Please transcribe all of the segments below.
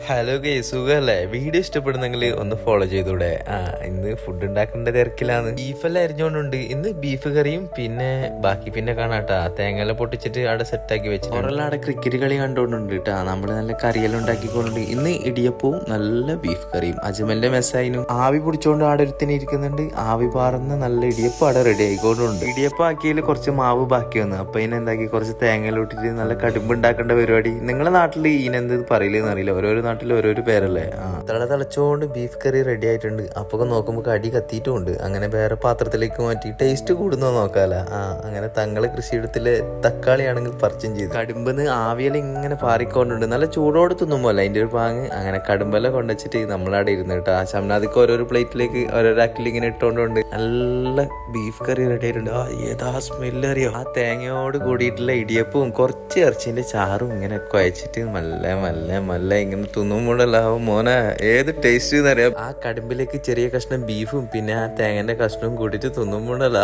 Hello സുഖല്ലേ? Video ഇഷ്ടപ്പെടുന്നെങ്കിൽ ഒന്ന് follow ചെയ്തൂടെ? ഇന്ന് ഫുഡ് ഉണ്ടാക്കേണ്ട തിരക്കിലാണ്. ബീഫെല്ലാം അരിഞ്ഞോണ്ടുണ്ട്. ഇന്ന് ബീഫ് കറിയും പിന്നെ ബാക്കി പിന്നെ കാണാട്ടാ. തേങ്ങയെല്ലാം പൊട്ടിച്ചിട്ട് അവിടെ സെറ്റാക്കി വെച്ചു. ഓരെല്ലാം അവിടെ ക്രിക്കറ്റ് കളി കണ്ടോണ്ടുണ്ട് കേട്ടാ. നമ്മള് നല്ല കറിയെല്ലാം ഉണ്ടാക്കിക്കൊണ്ടുണ്ട്. ഇന്ന് ഇടിയപ്പവും നല്ല ബീഫ് കറിയും. അജ്മലിന്റെ മെസ്സായിനും ആവി പിടിച്ചോണ്ട് അവിടെ ഒരുത്തിന് ഇരിക്കുന്നുണ്ട്. ആവി പാറുന്ന നല്ല ഇടിയപ്പം അവിടെ റെഡി ആയിക്കൊണ്ടുണ്ട്. ഇടിയപ്പം ആക്കിയതിൽ കുറച്ച് മാവ് ബാക്കി വന്നു. അപ്പൊ ഇതിനെന്താക്കി കുറച്ച് തേങ്ങയെല്ലാം ഇട്ടിട്ട് നല്ല കടുമ്പ് ഉണ്ടാക്കേണ്ട പരിപാടി. നിങ്ങളുടെ നാട്ടിൽ ഇതിനെന്ത് പറയില്ലെന്ന് അറിയില്ല. ഓരോരോ നാട്ടിൽ ഓരോരോ പേരല്ലേ. തിളച്ചോണ്ട് ബീഫ് കറി റെഡി ആയിട്ടുണ്ട്. അപ്പൊ നോക്കുമ്പോ അടി കത്തിയിട്ടുമുണ്ട്. അങ്ങനെ വേറെ പാത്രത്തിലേക്ക് മാറ്റി ടേസ്റ്റ് കൂടുന്നോ നോക്കാല. അങ്ങനെ തങ്ങളെ കൃഷിയിടത്തിലെ തക്കാളി ആണെങ്കിൽ പറിച്ചും ചെയ്തു. കടുമ്പെന്ന് ആവിയെല്ലാം ഇങ്ങനെ പാറിക്കൊണ്ടുണ്ട്. നല്ല ചൂടോടെ തിന്നുമ്പോല്ല അതിന്റെ ഒരു പാങ്ങ്. അങ്ങനെ കടുമ്പെല്ലാം കൊണ്ടുവച്ചിട്ട് നമ്മളവിടെ ഇരുന്ന് കേട്ടോ. ആ ശമനാദിക്ക് ഓരോരോ പ്ലേറ്റിലേക്ക് ഓരോരോ ആക്കിൽ ഇങ്ങനെ ഇട്ടോണ്ടുണ്ട്. നല്ല ബീഫ് കറി റെഡി ആയിട്ടുണ്ട്. ഏതാ സ്മെല്ല് അറിയോ? ആ തേങ്ങയോട് കൂടിയിട്ടുള്ള ഇടിയപ്പവും കുറച്ച് ഇറച്ചിന്റെ ചാറും ഇങ്ങനെ കുഴച്ചിട്ട് മല്ല ഇങ്ങനെ തിന്നുമ്പോഴല്ല മോനെ ഏത് ടേസ്റ്റ് എന്നറിയാം. ആ കടുമ്പിലേക്ക് ചെറിയ കഷ്ണം ബീഫും പിന്നെ ആ തേങ്ങന്റെ കഷ്ണവും കൂട്ടിട്ട് തിന്നുമ്പോഴല്ല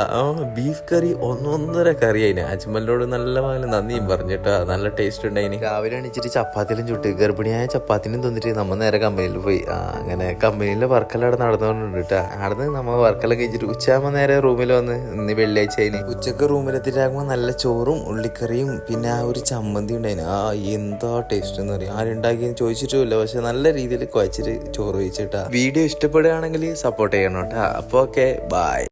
ബീഫ് കറി ഒന്നൊന്നര കറി അതിന്. അജ്മലിനോട് നല്ല പോലെ നന്ദിയും പറഞ്ഞിട്ടാ. നല്ല ടേസ്റ്റ് ഉണ്ടായിന്. രാവിലെ എണീച്ചിട്ട് ചപ്പാത്തിലും ചുട്ട് ഗർഭിണിയായ ചപ്പാത്തിനും തിന്നിട്ട് നമ്മ നേരെ കമ്പനിയിൽ പോയി. അങ്ങനെ കമ്പനിയിലെ വർക്കെല്ലാം അവിടെ നടന്നുകൊണ്ടുണ്ട് കേട്ടാ. അവിടുന്ന് നമ്മ വർക്കെല്ലാം കഴിച്ചിട്ട് ഉച്ചയാകുമ്പോ നേരെ റൂമിൽ വന്ന്. ഇന്ന് വെള്ളിയാഴ്ച അതിന് ഉച്ചക്ക് റൂമിലെത്തിട്ടാകുമ്പോ നല്ല ചോറും ഉള്ളിക്കറിയും പിന്നെ ആ ഒരു ചമ്മന്തി ഉണ്ടായിന്. എന്താ ടേസ്റ്റ് എന്ന് പറയും. ആരുണ്ടാക്കിയെന്ന് ചോദിച്ചിട്ടുമില്ല. പക്ഷെ നല്ല രീതിയിൽ കുഴച്ചിട്ട് ചോറ് വെച്ചിട്ടാ. വീഡിയോ ഇഷ്ടപ്പെടുകയാണെങ്കിൽ സപ്പോർട്ട് ചെയ്യണം കേട്ടാ. അപ്പൊ ഓക്കെ, ബൈ.